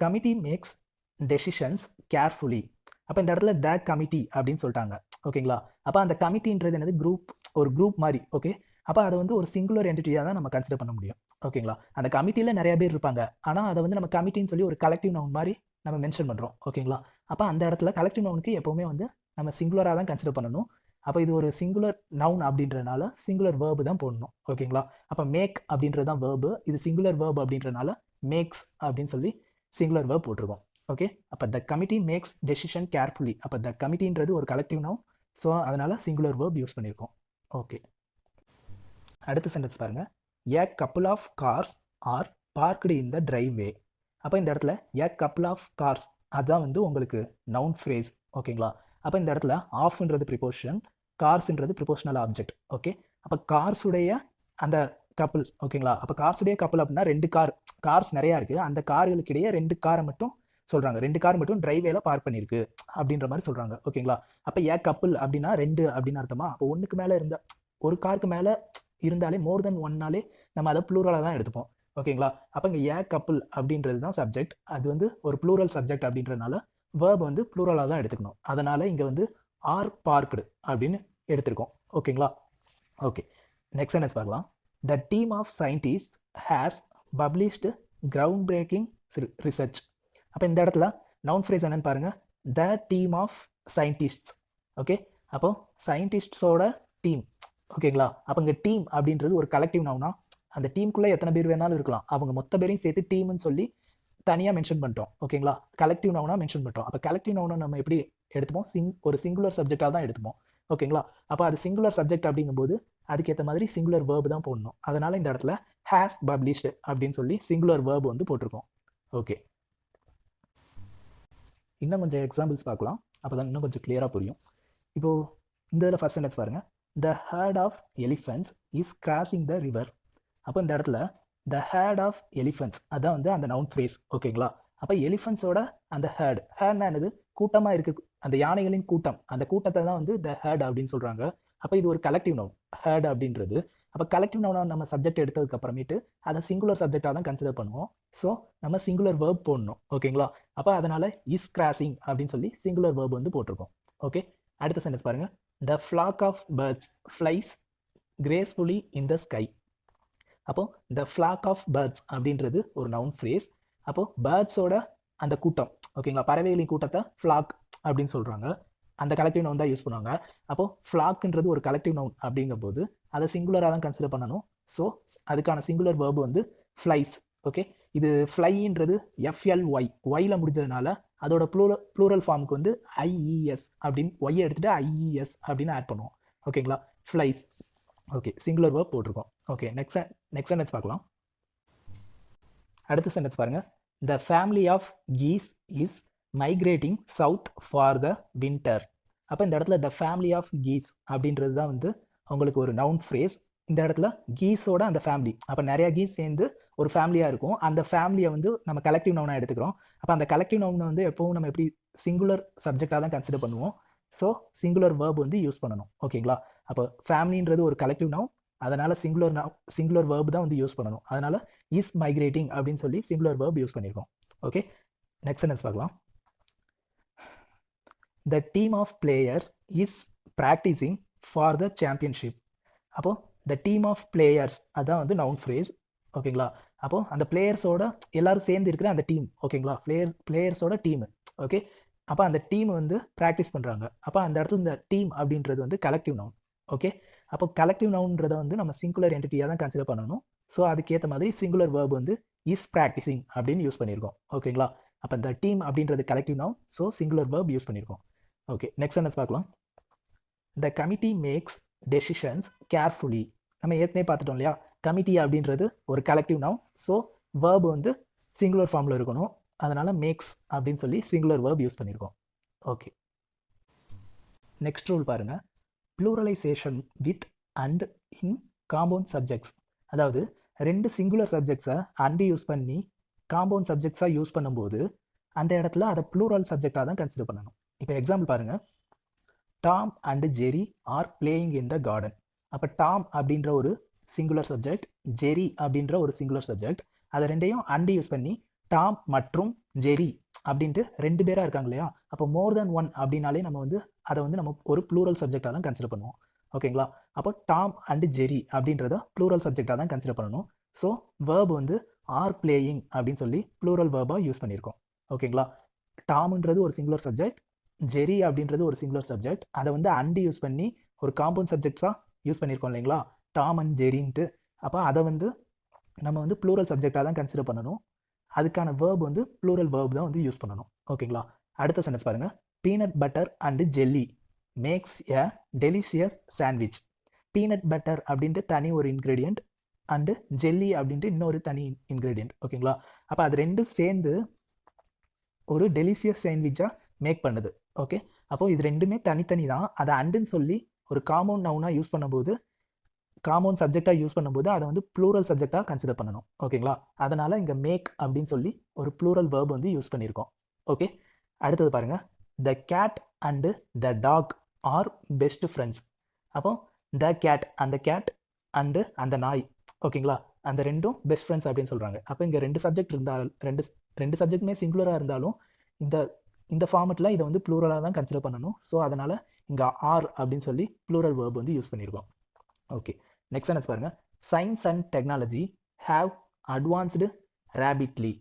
committee makes decisions carefully. அப்போ இந்த இடத்துல த கமிட்டி அப்படின்னு சொல்லிட்டாங்க. ஓகேங்களா? அப்போ அந்த கமிட்டின்றது என்னது? குரூப், ஒரு குரூப் மாதிரி. ஓகே, அப்போ அதை வந்து ஒரு சிங்குலர் என்டிட்டியாக தான் நம்ம கன்சிடர் பண்ண முடியும். ஓகேங்களா? அந்த கமிட்டியில் நிறைய பேர் இருப்பாங்க, ஆனால் அதை வந்து நம்ம கமிட்டின்னு சொல்லி ஒரு கலெக்டிவ் நவுன் மாதிரி நம்ம மென்ஷன் பண்ணுறோம். ஓகேங்களா? அப்போ அந்த இடத்துல கலெக்டிவ் நவுனுக்கு எப்போவுமே வந்து நம்ம சிங்குலராக தான் கன்சிடர் பண்ணணும். அப்போ இது ஒரு சிங்குலர் நவுன் அப்படின்றதுனால சிங்குலர் வேர்பு தான் போடணும். ஓகேங்களா? அப்போ மேக் அப்படின்றது தான் வேர்பு, இது சிங்குலர் வேர்பு அப்படின்றதுனால மேக்ஸ் அப்படின்னு சொல்லி சிங்குலர் வேர்ப் போட்டிருக்கோம். ஓகே, அப்போ the committee makes decision carefully. அப்போ த கமிட்டின்றது ஒரு கலெக்டிவ் நவுன், ஸோ அதனால் சிங்குலர் வேர்ப் யூஸ் பண்ணியிருக்கோம். ஓகே, அடுத்த சென்டென்ஸ் பாருங்கள். A couple of cars are parked in the driveway. அப்போ இந்த இடத்துல ஏ கப்புள் ஆஃப் கார்ஸ் அதுதான் வந்து உங்களுக்கு நவுன் ஃப்ரேஸ். ஓகேங்களா, அப்போ இந்த இடத்துல ஆஃப்ன்றது ப்ரிப்போசிஷன், கார்ஸ்ன்றது ப்ரிப்போஷனல் ஆப்ஜெக்ட். ஓகே, அப்போ கார்ஸுடைய அந்த கப்புள். ஓகேங்களா, அப்போ கார்ஸுடைய கப்புள் அப்படின்னா 2 கார்ஸ் நிறையா இருக்குது, அந்த கார்களுக்கு இடையே 2 காரை மட்டும் சொல்கிறாங்க, 2 கார் மட்டும் டிரைவேல பார்க் பண்ணியிருக்கு அப்படின்ற மாதிரி சொல்கிறாங்க. ஓகேங்களா, அப்போ ஏ கப்புள் அப்படின்னா 2 அப்படின்னு அர்த்தமா. அப்போ ஒன்றுக்கு மேலே இருந்த ஒரு காருக்கு மேலே இருந்தாலே மோர் தென் ஒன்னாலே நம்ம அதை ப்ளூரலாக தான் எடுத்துப்போம். ஓகேங்களா, அப்போ இங்கே ஏ கப்புள் அப்படின்றது தான் சப்ஜெக்ட், அது வந்து ஒரு ப்ளூரல் சப்ஜெக்ட் அப்படின்றதுனால வேர்ப் வந்து ப்ளூரலாக தான் எடுத்துக்கணும். அதனால் இங்கே வந்து ஆர் பார்க்டு அப்படின்னு எடுத்திருக்கோம். ஓகேங்களா, ஓகே, நெக்ஸ்ட் சென்டென்ஸ் பார்க்கலாம். The team of scientist has published ground breaking research. அப்போ இந்த இடத்துல நவுன் ஃப்ரேஸ் என்னன்னு பாருங்கள், the team of scientist. Okay, அப்போ சயின்டிஸ்டோட டீம். ஓகேங்களா, அப்போ இங்கே டீம் அப்படின்றது ஒரு கலெக்டிவ் நவுனா, அந்த டீமுக்குள்ளே எத்தனை பேர் வேணாலும் இருக்கலாம், அவங்க மொத்த பேரையும் சேர்த்து டீம்னு சொல்லி தனியாக மென்ஷன் பண்ணிட்டோம். ஓகேங்களா, கலெக்டிவ் நவுனா மென்ஷன் பண்ணிட்டோம். அப்போ கலெக்டிவ் நவுனை நம்ம எப்படி எடுத்துப்போம், ஒரு சிங்குலர் சப்ஜெக்டாக தான் எடுத்துப்போம். ஓகேங்களா, அப்போ அது சிங்குலர் சப்ஜெக்ட் அப்படிங்கும்போது அதுக்கேற்ற மாதிரி சிங்குலர் வேர்பு தான் போடணும். அதனால் இந்த இடத்துல ஹேஸ் பப்ளிஷ்டு அப்படின்னு சொல்லி சிங்குலர் வேர்பு வந்து போட்டிருக்கோம். ஓகே, இன்னும் கொஞ்சம் எக்ஸாம்பிள்ஸ் பார்க்கலாம், அப்போ தான் இன்னும் கொஞ்சம் கிளியராக புரியும். இப்போது இந்த இதில் ஃபர்ஸ்ட் சென்டென்ஸ் பாருங்கள். The herd of elephants is crossing the river. அப்போ இந்த இடத்துல த ஹேர்ட் ஆஃப் எலிஃபென்ட்ஸ் அதான் வந்து அந்த நவுன் ஃப்ரேஸ். ஓகேங்களா, அப்போ எலிஃபென்ட்ஸோட அந்த ஹேர்ட்னா என்னது, கூட்டமாக இருக்குது, அந்த யானைகளின் கூட்டம், அந்த கூட்டத்தை தான் வந்து த ஹேர்ட் அப்படின்னு சொல்கிறாங்க. அப்போ இது ஒரு கலெக்டிவ் நவுன் ஹேர்ட் அப்படின்றது. அப்போ கலெக்டிவ் நவுனை நம்ம சப்ஜெக்ட் எடுத்ததுக்கு அப்புறமேட்டு அதை சிங்குலர் சப்ஜெக்டாக தான் கன்சிடர் பண்ணுவோம். ஸோ நம்ம சிங்குலர் வேர்ப் போடணும். ஓகேங்களா, அப்போ அதனால் இஸ் கிராசிங் அப்படின்னு சொல்லி சிங்குலர் வேர்ப் வந்து போட்டிருக்கோம். ஓகே, அடுத்த சென்டென்ஸ் பாருங்கள். The flock of birds flies gracefully in the sky. அப்போது த ஃப்ளாக் ஆஃப் பேர்ட்ஸ் அப்படின்றது ஒரு நவுன் ஃப்ரேஸ். அப்போது பேர்ட்ஸோட அந்த கூட்டம். ஓகேங்களா, பறவைகளின் கூட்டத்தை ஃப்ளாக் அப்படின்னு சொல்கிறாங்க, அந்த கலெக்டிவ் நவுன் தான் யூஸ் பண்ணுவாங்க. அப்போது ஃப்ளாக்ன்றது ஒரு கலெக்டிவ் நவுன் அப்படிங்கும்போது அதை சிங்குலராக தான் கன்சிடர் பண்ணணும். ஸோ அதுக்கான சிங்குலர் வேர்பு வந்து ஃப்ளைஸ். ஓகே, இது ஃப்ளைன்றது எஃப்எல்ஒய் ஒய்ல முடிஞ்சதுனால அதோட ப்ளூரல் ஃபார்முக்கு வந்து ஐஇஎஸ் அப்படின்னு ஒய்யை எடுத்துகிட்டு ஐஇஎஸ் அப்படின்னு ஆட் பண்ணுவோம். ஓகேங்களா, ஃப்ளைஸ். ஓகே, சிங்குலர் வேர்ப் போட்டிருக்கோம். ஓகே, நெக்ஸ்ட் சென்டென்ஸ் பார்க்கலாம். அடுத்த சென்டென்ஸ் பாருங்கள். The family of geese is migrating south for the winter. அப்போ இந்த இடத்துல த ஃபேமிலி ஆஃப் கீஸ் அப்படின்றது தான் வந்து உங்களுக்கு ஒரு நவுன் ஃப்ரேஸ். இந்த இடத்துல கீஸோட அந்த ஃபேமிலி, அப்போ நிறையா கீஸ் சேர்ந்து ஒரு ஃபேமிலியாக இருக்கும், அந்த ஃபேமிலியை வந்து நம்ம கலெக்டிவ் நவுனாக எடுத்துக்கிறோம். அப்போ அந்த கலெக்டிவ் நவுனை வந்து எப்பவும் நம்ம எப்படி சிங்குலர் சப்ஜெக்டாக தான் கன்சிடர் பண்ணுவோம். ஸோ சிங்குலர் வேர்ப் வந்து யூஸ் பண்ணணும். ஓகேங்களா, அப்போ ஃபேமிலின்றது ஒரு கலெக்டிவ் நவுன், அதனால் சிங்குலர் வேர்ப் தான் வந்து யூஸ் பண்ணணும். அதனால் இஸ் மைக்ரேட்டிங் அப்படின்னு சொல்லி சிங்குலர் வேர்ப் யூஸ் பண்ணியிருக்கோம். ஓகே, நெக்ஸ்ட் சென்டென்ஸ் பார்க்கலாம். The team of players is practising for the championship. அப்போது த டீம் ஆஃப் பிளேயர்ஸ் அதான் வந்து நவுன் ஃப்ரேஸ். ஓகேங்களா, அப்போது அந்த பிளேயர்ஸோட எல்லாரும் சேர்ந்து இருக்கிற அந்த டீம். ஓகேங்களா, பிளேயர்ஸோட டீமு. ஓகே, அப்போ அந்த டீம் வந்து ப்ராக்டிஸ் பண்ணுறாங்க. அப்போ அந்த இடத்துல இந்த டீம் அப்படின்றது வந்து கலெக்டிவ் நவுன். ஓகே, அப்போ கலெக்டிவ் நவுன்றதை வந்து நம்ம சிங்குலர் என்டிட்டியாக தான் கன்சிடர் பண்ணணும். ஸோ அதுக்கேற்ற மாதிரி சிங்குலர் வேர்ப் வந்து இஸ் ப்ராக்டிஸிங் அப்படின்னு யூஸ் பண்ணியிருக்கோம். ஓகேங்களா, அப்போ இந்த டீம் அப்படின்றது collective noun, so singular verb use பண்ணியிருக்கோம். ஓகே, நெக்ஸ்ட் சென்டென்ஸ் பார்க்கலாம். The committee makes decisions carefully. நம்ம ஏற்கனவே பார்த்துட்டோம் இல்லையா, கமிட்டி அப்படின்றது ஒரு கலெக்டிவ் நவுன், ஸோ வேர்ப் வந்து சிங்குலர் ஃபார்மில் இருக்கணும், அதனால் மேக்ஸ் அப்படின்னு சொல்லி சிங்குலர் வேர்ப் யூஸ் பண்ணியிருக்கோம். ஓகே, நெக்ஸ்ட் ரூல் பாருங்கள். Pluralisation with and in compound subjects. அதாவது 2 சிங்குலர் சப்ஜெக்ட்ஸை அண்டு யூஸ் பண்ணி காம்பவுண்ட் சப்ஜெக்ட்ஸாக யூஸ் பண்ணும்போது அந்த இடத்துல அதை ப்ளூரல் சப்ஜெக்டாக தான் கன்சிடர் பண்ணணும். இப்போ எக்ஸாம்பிள் பாருங்கள். Tom and Jerry are playing in the garden. அப்போ டாம் அப்படின்ற ஒரு சிங்குலர் சப்ஜெக்ட், ஜெரி அப்படின்ற ஒரு சிங்குலர் சப்ஜெக்ட், அதை ரெண்டையும் அண்டு யூஸ் பண்ணி டாம் மற்றும் ஜெரி அப்படின்ட்டு 2 பேராக இருக்காங்க இல்லையா, அப்போ மோர் தென் ஒன் அப்படின்னாலே நம்ம வந்து அதை வந்து நம்ம ஒரு ப்ளூரல் சப்ஜெக்டாக தான் கன்சிடர் பண்ணுவோம். ஓகேங்களா, அப்போ டாம் அண்ட் ஜெரி அப்படின்றத ப்ளூரல் சப்ஜெக்டாக தான் கன்சிடர் பண்ணணும். ஸோ வேர்ப் வந்து ஆர் பிளேயிங் அப்படின்னு சொல்லி ப்ளூரல் வேர்பாக யூஸ் பண்ணியிருக்கோம். ஓகேங்களா, டாம்ன்றது ஒரு சிங்குலர் சப்ஜெக்ட், ஜெரி அப்படின்றது ஒரு சிங்குலர் சப்ஜெக்ட், அதை வந்து அண்டு யூஸ் பண்ணி ஒரு காம்பவுண்ட் சப்ஜெக்ட்ஸாக யூஸ் பண்ணியிருக்கோம் இல்லைங்களா, டாம் அண்ட் ஜெரின்ட்டு. அப்போ அதை வந்து நம்ம வந்து ப்ளூரல் சப்ஜெக்டாக தான் கன்சிடர் பண்ணணும். அதுக்கான வேர்ப் வந்து ப்ளூரல் வேர்ப் தான் வந்து யூஸ் பண்ணணும். ஓகேங்களா? அடுத்த சென்டென்ஸ் பாருங்கள். Peanut butter and jelly makes a delicious sandwich. Peanut butter அப்படின்ட்டு தனி ஒரு இன்க்ரீடியண்ட் அண்டு ஜெல்லி அப்படின்ட்டு இன்னொரு தனி இன்க்ரீடியண்ட். ஓகேங்களா? அப்போ அது ரெண்டும் சேர்ந்து ஒரு டெலிஷியஸ் சாண்ட்விச்சாக மேக் பண்ணுது. ஓகே, அப்போது இது ரெண்டுமே தனித்தனி தான். அதை அண்டுன்னு சொல்லி ஒரு காம்பவுண்ட் நவுனாக யூஸ் பண்ணும்போது, காம்பவுண்ட் சப்ஜெக்டாக யூஸ் பண்ணும்போது அதை வந்து ப்ளூரல் சப்ஜெக்டாக கன்சிடர் பண்ணணும். ஓகேங்களா? அதனால் இங்கே மேக் அப்படின்னு சொல்லி ஒரு ப்ளூரல் வேர்ப் வந்து யூஸ் பண்ணியிருக்கோம். ஓகே, அடுத்தது பாருங்கள். The cat and the dog are best friends. அப்போ த கேட், அந்த கேட் அண்டு அந்த நாய். ஓகேங்களா? அந்த ரெண்டும் பெஸ்ட் ஃப்ரெண்ட்ஸ் அப்படின்னு சொல்கிறாங்க. அப்போ இங்கே ரெண்டு சப்ஜெக்ட் இருந்தால் ரெண்டு சப்ஜெக்ட்டுமே சிங்குலராக இருந்தாலும் இந்த ஃபார்மெட்டில் இதை வந்து ப்ளூரலாக தான் கன்சிடர் பண்ணணும். ஸோ அதனால் இங்கே ஆர் அப்படின்னு சொல்லி ப்ளூரல் வேர்ப் வந்து யூஸ் பண்ணியிருக்கோம். ஓகே, நெக்ஸ்ட் சென்டென்ஸ் பாருங்கள். Science and technology have advanced rapidly.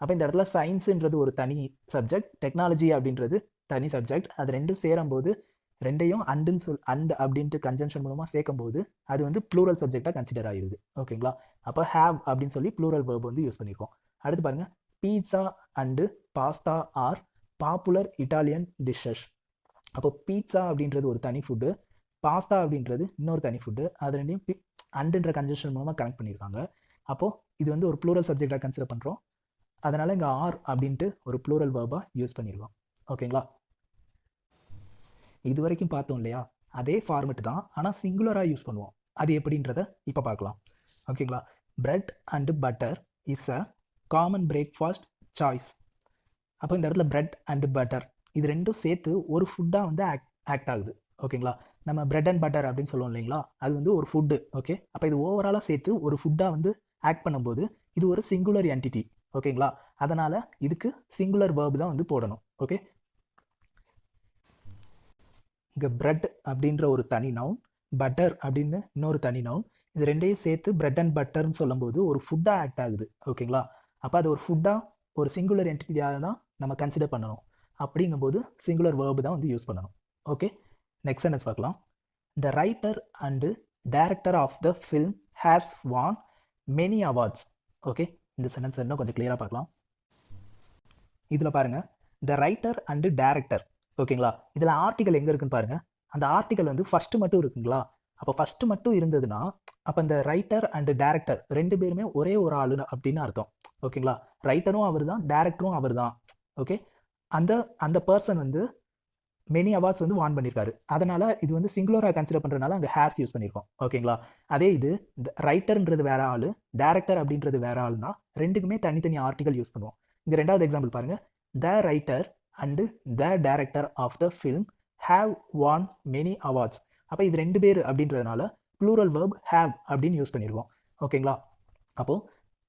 அப்போ இந்த இடத்துல சயின்ஸுன்றது ஒரு தனி சப்ஜெக்ட், டெக்னாலஜி அப்படின்றது தனி சப்ஜெக்ட். அது ரெண்டும் சேரும்போது ரெண்டையும் அண்ட் அப்படின்ட்டு கன்ஜங்ஷன் மூலமாக சேர்க்கும்போது அது வந்து ப்ளூரல் சப்ஜெக்டாக கன்சிடர் ஆகிடுது. ஓகேங்களா? அப்போ ஹேவ் அப்படின்னு சொல்லி ப்ளூரல் வேர்ப் வந்து யூஸ் பண்ணியிருக்கோம். அடுத்து பாருங்கள். Pizza and pasta R popular Italian dishes. அப்போ பீட்சா அப்படின்றது ஒரு தனி ஃபுட்டு, பாஸ்தா அப்படின்றது இன்னொரு தனி ஃபுட்டு. அது ரெண்டையும் அண்டுன்ற கன்ஜங்ஷன் மூலமாக கனெக்ட் பண்ணியிருக்காங்க. அப்போது இது வந்து ஒரு ப்ளூரல் சப்ஜெக்டாக கன்சிடர் பண்ணுறோம். அதனால் இங்கே ஆர் அப்படின்ட்டு ஒரு ப்ளூரல் வேர்பாக யூஸ் பண்ணியிருக்கோம். ஓகேங்களா? இது வரைக்கும் பார்த்தோம் இல்லையா? அதே ஃபார்மெட் தான், ஆனால் சிங்குலராக யூஸ் பண்ணுவோம். அது எப்படின்றத இப்போ பார்க்கலாம். ஓகேங்களா? Bread and butter is a common breakfast choice. அப்போ இந்த இடத்துல பிரெட் அண்டு பட்டர் இது ரெண்டும் சேர்த்து ஒரு ஃபுட்டாக வந்து ஆக்ட் ஆகுது. ஓகேங்களா? நம்ம பிரெட் அண்ட் பட்டர் அப்படின்னு சொல்லுவோம் இல்லைங்களா? அது வந்து ஒரு ஃபுட்டு. ஓகே, அப்போ இது ஓவராலாக சேர்த்து ஒரு ஃபுட்டாக வந்து ஆக்ட் பண்ணும்போது இது ஒரு சிங்குலர் என்டிட்டி. ஓகேங்களா? அதனால் இதுக்கு சிங்குலர் வேர்ப் தான் வந்து போடணும். ஓகே, இங்கே பிரெட் அப்படின்ற ஒரு தனி நவுன், பட்டர் அப்படின்னு இன்னொரு தனி நவுன். இது ரெண்டையும் சேர்த்து பிரெட் அண்ட் பட்டர்னு சொல்லும்போது ஒரு ஃபுட்டாக ஆக்ட் ஆகுது. ஓகேங்களா? அப்போ அது ஒரு ஃபுட்டாக ஒரு சிங்குலர் என்டிட்டியாக தான் நம்ம கன்சிடர் பண்ணணும். அப்படிங்கும்போது சிங்குலர் வேர்பு தான் வந்து யூஸ் பண்ணணும். ஓகே, நெக்ஸ்ட் சென்டென்ஸ் பார்க்கலாம். The writer and director of the film has won many awards. Okay, இந்த சென்டென்ஸ் இன்னும் கொஞ்சம் கிளியராக பார்க்கலாம். இதில் பாருங்கள், த ரைட்டர் அண்டு டைரக்டர். ஓகேங்களா? இதில் ஆர்டிகல் எங்கே இருக்குன்னு பாருங்கள். அந்த ஆர்டிகல் வந்து ஃபஸ்ட்டு மட்டும் இருக்குங்களா? அப்போ ஃபஸ்ட்டு மட்டும் இருந்ததுன்னா அப்போ இந்த ரைட்டர் அண்டு டேரக்டர் ரெண்டு பேருமே ஒரே ஒரு ஆளு அப்படின்னு அர்த்தம். ஓகேங்களா? ரைட்டரும் அவர் தான், டேரக்டரும் அவர் தான். ஓகே, அந்த பர்சன் வந்து மெனி அவார்ட்ஸ் வந்து வான் பண்ணியிருக்காரு. அதனால் இது வந்து சிங்குலராக கன்சிடர் பண்ணுறதுனால அங்கே ஹேர்ஸ் யூஸ் பண்ணியிருக்கோம். ஓகேங்களா? அதே இது ரைட்டர்ன்றது வேற ஆள், டேரக்டர் அப்படின்றது வேற ஆள்னா ரெண்டுக்குமே தனித்தனி ஆர்டிகல் யூஸ் பண்ணுவோம். இங்கே ரெண்டாவது எக்ஸாம்பிள் பாருங்கள். The writer and the director of the film have won many awards. அப்போ இது ரெண்டு பேர் அப்படின்றதுனால ப்ளூரல் வேர்ப் ஹேவ் அப்படின்னு யூஸ் பண்ணியிருக்கோம். ஓகேங்களா? அப்போது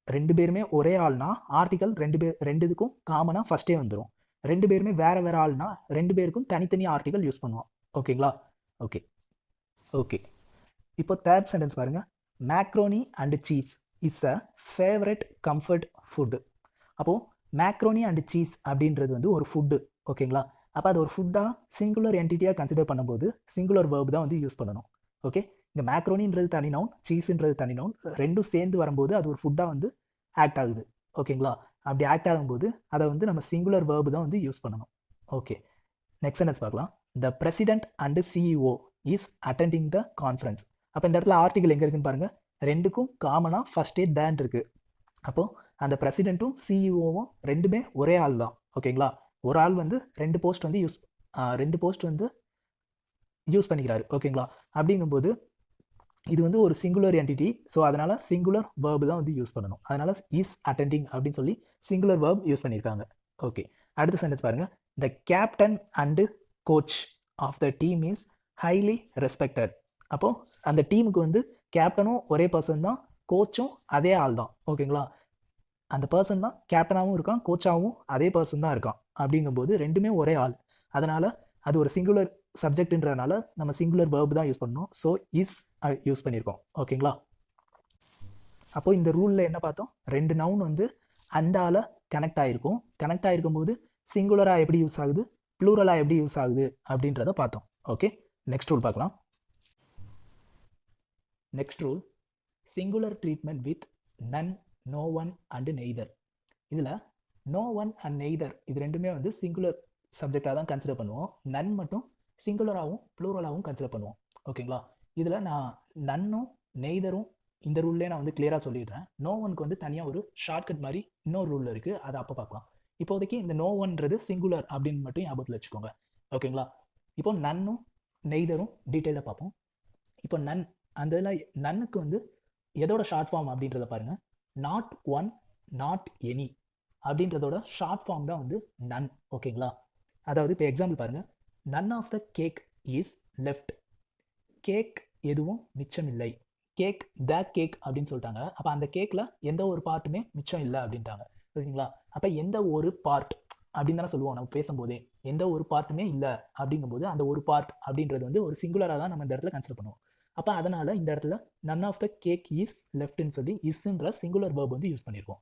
ரெண்டு பேருமே ஒரே ஆள்னா ஆர்டிகல் ரெண்டு இதுக்கும் காமனாக ஃபஸ்ட்டே வந்துடும். ரெண்டு பேருமே வேற வேற ஆள்னா ரெண்டு பேருக்கும் தனித்தனி ஆர்டிகல் யூஸ் பண்ணுவோம். ஓகேங்களா? ஓகே ஓகே இப்போ தேர்ட் சென்டென்ஸ் பாருங்க. Macaroni and cheese is a favourite comfort food. அப்போது மேக்ரோனி அண்ட் சீஸ் அப்படின்றது வந்து ஒரு ஃபுட்டு. ஓகேங்களா? அப்போ அது ஒரு ஃபுட்டாக சிங்குலர் என்டிட்டியாக கன்சிடர் பண்ணும்போது சிங்குலர் வேர்ப் தான் வந்து யூஸ் பண்ணணும். ஓகே, இந்த மேக்ரோனின்றது தனி நவுன், சீஸுன்றது தனி நவுன், ரெண்டும் சேர்ந்து வரும்போது அது ஒரு ஃபுட்டாக வந்து ஆக்ட் ஆகுது. ஓகேங்களா? அப்படி ஆக்ட் ஆகும்போது அதை வந்து நம்ம சிங்குலர் வேர்பு தான் வந்து யூஸ் பண்ணணும். ஓகே, நெக்ஸ்ட் சென்டென்ஸ் பார்க்கலாம். The president and CEO is attending the conference. அப்போ இந்த இடத்துல ஆர்டிகல் எங்கே இருக்குன்னு பாருங்கள். ரெண்டுக்கும் காமனாக ஃபஸ்ட்டே தேன் இருக்குது. அப்போது அந்த பிரசிடென்ட்டும் சிஇஓவும் ரெண்டுமே ஒரே ஆள் தான். ஓகேங்களா? ஒரு ஆள் வந்து ரெண்டு போஸ்ட் வந்து யூஸ் பண்ணிக்கிறாரு. ஓகேங்களா? அப்படிங்கும்போது இது வந்து ஒரு சிங்குலர் என்டிட்டி. ஸோ அதனால் சிங்குலர் வேர்பு தான் வந்து யூஸ் பண்ணணும். அதனால் இஸ் அட்டெண்டிங் அப்படின்னு சொல்லி சிங்குலர் வேர்ப் யூஸ் பண்ணியிருக்காங்க. ஓகே, அடுத்த சென்டென்ஸ் பாருங்கள். The captain and coach of the team is highly respected. அப்போது அந்த டீமுக்கு வந்து கேப்டனும் ஒரே பர்சன் தான், கோச்சும் அதே ஆள் தான். ஓகேங்களா? அந்த பர்சன் தான் கேப்டனாகவும் இருக்கான், கோச்சாகவும் அதே பர்சன் தான் இருக்கான். அப்படிங்கும்போது ரெண்டுமே ஒரே ஆள். அதனால் அது ஒரு சிங்குலர் சப்ஜெக்ட்ன்றதுனால நம்ம சிங்குலர் வேர்பு தான் யூஸ் பண்ணணும். ஸோ இஸ் யூஸ் பண்ணியிருக்கோம். ஓகேங்களா? அப்போ இந்த ரூலில் என்ன பார்த்தோம்? ரெண்டு நவுன் வந்து அண்டால கனெக்ட் ஆகிருக்கும். கனெக்ட் ஆகிருக்கும் போது சிங்குலராக எப்படி யூஸ் ஆகுது, ப்ளூரலாக எப்படி யூஸ் ஆகுது அப்படின்றத பார்த்தோம். ஓகே, நெக்ஸ்ட் ரூல் பார்க்கலாம். Next rule, singular treatment with none, no one and neither. இதில் நோ ஒன் அண்ட் நெய்தர் இது ரெண்டுமே வந்து சிங்குலர் சப்ஜெக்டாக தான் கன்சிடர் பண்ணுவோம். நன் மட்டும் சிங்குலராகவும் ப்ளூரலாகவும் கன்சிடர் பண்ணுவோம். ஓகேங்களா? இதில் நான் நன்னும் நெய்தரும் இந்த ரூல்லே நான் வந்து கிளியராக சொல்லிடுறேன். நோ ஒனுக்கு வந்து தனியாக ஒரு ஷார்ட்கட் மாதிரி இன்னொரு ரூல் இருக்குது, அதை அப்போ பார்க்கலாம். இப்போதைக்கு இந்த நோ ஒன்றது சிங்குலர் அப்படின்னு மட்டும் ஞாபகத்தில் வச்சுக்கோங்க. ஓகேங்களா? இப்போ நன்னும் நெய்தரும் டீட்டெயிலாக பார்ப்போம். இப்போ நன் அந்த இதில் நன்னுக்கு வந்து எதோட ஷார்ட் ஃபார்ம் அப்படின்றத பாருங்கள். நாட் ஒன் நாட் எனி அப்படின்றதோட ஷார்ட் ஃபார்ம் தான் வந்து நன். ஓகேங்களா? அதாவது இப்போ எக்ஸாம்பிள் பாருங்கள். None of the cake is left. Cake எதுவும் மிச்சம் இல்லை. கேக் த கேக் அப்படின்னு சொல்லிட்டாங்க. அப்போ அந்த கேக்கில் எந்த ஒரு பார்ட்டுமே மிச்சம் இல்லை அப்படின்ட்டாங்க. ஓகேங்களா? அப்போ எந்த ஒரு பார்ட் அப்படின்னு தானே சொல்லுவோம் நம்ம பேசும்போதே. எந்த ஒரு பார்ட்டுமே இல்லை அப்படிங்கும்போது அந்த ஒரு பார்ட் அப்படின்றது வந்து ஒரு சிங்குலராக தான் நம்ம இந்த இடத்துல கன்சிடர் பண்ணுவோம். அப்போ அதனால் இந்த இடத்துல none of the cake is லெஃப்ட்னு சொல்லி இஸ்ன்ற சிங்குலர் வேர்ப் வந்து யூஸ் பண்ணியிருக்கோம்.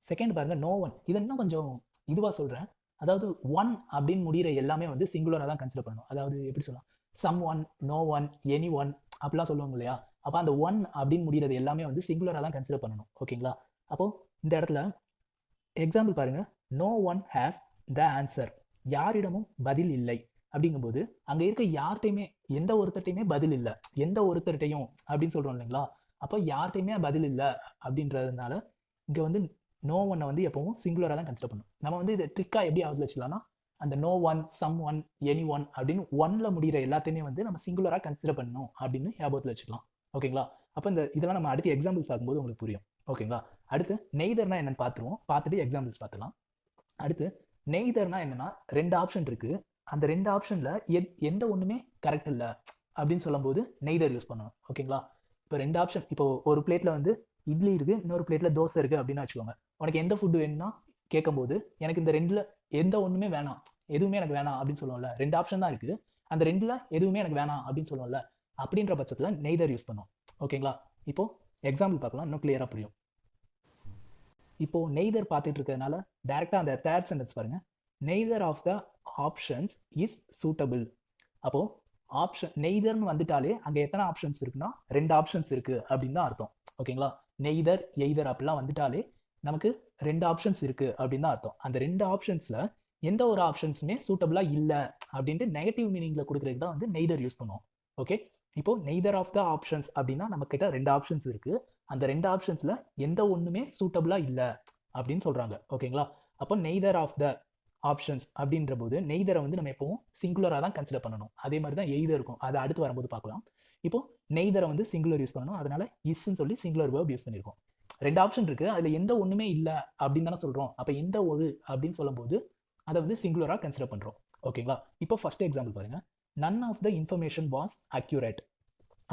செகண்ட் பாருங்கள், நோ ஒன். இது இன்னும் கொஞ்சம் இதுவாக சொல்கிறேன். அதாவது ஒன் அப்படின்னு முடிகிற எல்லாமே வந்து சிங்குலராக தான் கன்சிடர் பண்ணணும். அதாவது எப்படி சொல்லலாம், someone, no one, anyone அப்படிலாம் சொல்லுவாங்க இல்லையா? அப்போ அந்த ஒன் அப்படின்னு முடிகிறது எல்லாமே வந்து சிங்குலராக தான் கன்சிடர் பண்ணணும். ஓகேங்களா? அப்போது இந்த இடத்துல எக்ஸாம்பிள் பாருங்கள். No one has the answer. யாரிடமும் பதில் இல்லை அப்படிங்கும்போது அங்கே இருக்க யார்கிட்டையுமே எந்த ஒருத்தட்டையுமே பதில் இல்லை. எந்த ஒருத்தர்கிட்டையும் அப்படின்னு சொல்கிறோம் இல்லைங்களா? அப்போ யார்கிட்டையுமே பதில் இல்லை அப்படின்றதுனால இங்கே வந்து நோ ஒன்னை வந்து எப்பவும் சிங்குலராக தான் கன்சிடர் பண்ணணும். நம்ம வந்து இதை ட்ரிக்காக எப்படி ஆகுது வச்சுக்கலாம்னா, அந்த no one, someone, anyone அப்படின்னு ஒன்ல முடிகிற எல்லாத்தையுமே வந்து நம்ம சிங்குலராக கன்சிடர் பண்ணணும் அப்படின்னு ஞாபகத்தில் வச்சுக்கலாம். ஓகேங்களா? அப்போ இந்த இதெல்லாம் நம்ம அடுத்து எக்ஸாம்பிள்ஸ் பார்க்கும்போது உங்களுக்கு புரியும். ஓகேங்களா? அடுத்து நெய்தர்னா என்னன்னு பார்த்துருவோம். பார்த்துட்டு எக்ஸாம்பிள்ஸ் பார்த்துக்கலாம். அடுத்து நெய்தர்னா என்னன்னா, ரெண்டு ஆப்ஷன் இருக்கு. அந்த ரெண்டு ஆப்ஷன்ல எந்த ஒண்ணுமே கரெக்ட் இல்லை அப்படின்னு சொல்லும்போது நெய்தர் யூஸ் பண்ணணும். ஓகேங்களா? இப்போ ரெண்டு ஆப்ஷன், இப்போ ஒரு பிளேட்ல வந்து இட்லி இருக்கு, இன்னொரு பிளேட்ல தோசை இருக்கு அப்படின்னு வச்சுக்கோங்க. உனக்கு எந்த ஃபுட்டு வேணும்னா கேட்கும்போது எனக்கு இந்த ரெண்டுல எந்த ஒண்ணுமே வேணாம், எதுவுமே எனக்கு வேணாம் அப்படின்னு சொல்லுவோம்ல. ரெண்டு ஆப்ஷன் தான் இருக்கு, அந்த ரெண்டுல எதுவுமே எனக்கு வேணாம் அப்படின்னு சொல்லுவோம்ல. அப்படின்ற பட்சத்துல நெய்தர் யூஸ் பண்ணும். ஓகேங்களா? இப்போ எக்ஸாம்பிள் பார்க்கலாம், இன்னும் கிளியரா புரியும். இப்போ நெய்தர் பார்த்துட்டு இருக்கிறதுனால டைரக்டா அந்த தேர்ட் சென்டென்ஸ் பாருங்க. Neither of the options is suitable. அப்போ ஆப்ஷன் நெய்தர்னு வந்துட்டாலே அங்கே எத்தனை ஆப்ஷன்ஸ் இருக்குன்னா ரெண்டு ஆப்ஷன்ஸ் இருக்கு அப்படின்னு தான் அர்த்தம். ஓகேங்களா? நெய்தர் எய்தர் அப்படிலாம் வந்துட்டாலே நமக்கு ரெண்டு ஆப்ஷன்ஸ் இருக்கு அப்படின்னு தான் அர்த்தம். அந்த ரெண்டு ஆப்ஷன்ஸ்ல எந்த ஒரு ஆப்ஷன்ஸுமே சூட்டபிளா இல்லை அப்படின்ட்டு நெகட்டிவ் மீனிங்ல கொடுக்குறதுக்கு தான் வந்து நெய்தர் யூஸ் பண்ணுவோம். ஓகே, இப்போ நெய்தர் ஆஃப் த ஆப்ஷன்ஸ் அப்படின்னா நம்ம கிட்ட ரெண்டு ஆப்ஷன்ஸ் இருக்கு, அந்த ரெண்டு ஆப்ஷன்ஸ்ல எந்த ஒண்ணுமே சூட்டபிளா இல்லை அப்படின்னு சொல்றாங்க. ஓகேங்களா? அப்போ நெய்தர் ஆஃப் த ஆப்ஷன்ஸ் அப்படின்ற போது நெய்தரை வந்து நம்ம எப்பவும் சிங்குலராக தான் கன்சிடர் பண்ணணும். அதே மாதிரி தான் எய்தர் இருக்கும், அதை அடுத்து வரும்போது பார்க்கலாம். இப்போ நெய்தரை வந்து சிங்குலர் யூஸ் பண்ணணும், அதனால இஸ்ன்னு சொல்லி சிங்குலர் வேர்ப் யூஸ் பண்ணியிருக்கோம். ரெண்டு ஆப்ஷன் இருக்கு, அதுல எந்த ஒண்ணுமே இல்லை அப்படின்னு தானே சொல்றோம். அப்போ எந்த ஒரு அப்படின்னு சொல்லும்போது அதை வந்து சிங்குலராக கன்சிடர் பண்றோம். ஓகேங்களா? இப்போ ஃபர்ஸ்ட் எக்ஸாம்பிள் பாருங்க. None of the information was accurate.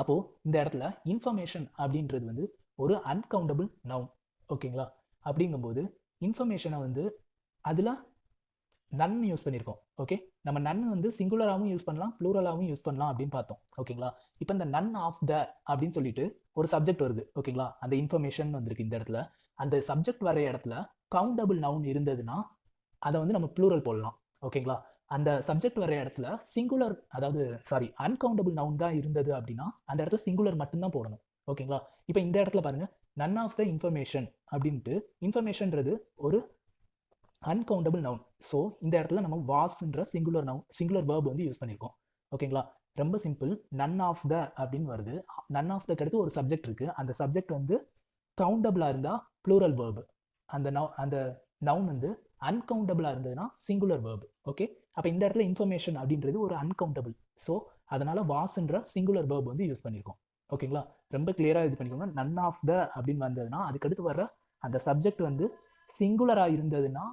அப்போ இந்த இடத்துல இன்ஃபர்மேஷன் அப்படின்றது வந்து ஒரு அன்கவுண்டபிள் நவுன். ஓகேங்களா? அப்படிங்கும்போது இன்ஃபர்மேஷனை வந்து அதுல நன் யூஸ் பண்ணியிருக்கோம். ஓகே, நம்ம நன் வந்து சிங்குலராகவும் யூஸ் பண்ணலாம், ப்ளூரலாகவும் யூஸ் பண்ணலாம் அப்படின்னு பார்த்தோம். ஓகேங்களா? இப்போ இந்த நன் ஆஃப் த அப்படின்னு சொல்லிட்டு ஒரு சப்ஜெக்ட் வருது. ஓகேங்களா? அந்த இன்ஃபர்மேஷன் வந்திருக்கு இந்த இடத்துல. அந்த சப்ஜெக்ட் வர இடத்துல கவுண்டபிள் நவுன் இருந்ததுன்னா அதை வந்து நம்ம ப்ளூரல் போடலாம். ஓகேங்களா? அந்த சப்ஜெக்ட் வர இடத்துல சிங்குலர், அதாவது சாரி அன்கவுண்டபிள் நவுன் தான் இருந்தது அப்படின்னா அந்த இடத்துல சிங்குலர் மட்டும்தான் போடணும். ஓகேங்களா? இப்போ இந்த இடத்துல பாருங்க, நன் ஆஃப் த இன்ஃபர்மேஷன் அப்படின்ட்டு இன்ஃபர்மேஷன்றது ஒரு அன்கவுண்டபிள் நவுன். ஸோ இந்த இடத்துல நம்ம வாஸ்ன்ற சிங்குலர் நவுன், சிங்குலர் வேர்ப் வந்து யூஸ் பண்ணியிருக்கோம். ஓகேங்களா? ரொம்ப சிம்பிள். நன் ஆஃப் த அப்படின்னு வருது. நன் ஆஃப் த அடுத்து ஒரு சப்ஜெக்ட் இருக்கு, அந்த சப்ஜெக்ட் வந்து கவுண்டபிளா இருந்தா ப்ளூரல் வேர்ப், அந்த நவுன் வந்து அன்கவுண்டபிளா இருந்ததுன்னா சிங்குலர் வேர்ப். ஓகே, அப்போ இந்த இடத்துல இன்ஃபர்மேஷன் அப்படின்றது ஒரு அன்கவுண்டபிள். ஸோ அதனால வாஸ்ன்ற சிங்குலர் வேர்ப் வந்து யூஸ் பண்ணியிருக்கோம். ஓகேங்களா? ரொம்ப கிளியராக இது பண்ணிக்கோங்க. நன் ஆஃப் த அப்படின்னு வந்ததுன்னா அதுக்கடுத்து வர்ற அந்த சப்ஜெக்ட் வந்து சிங்குலரா இருந்ததுன்னா,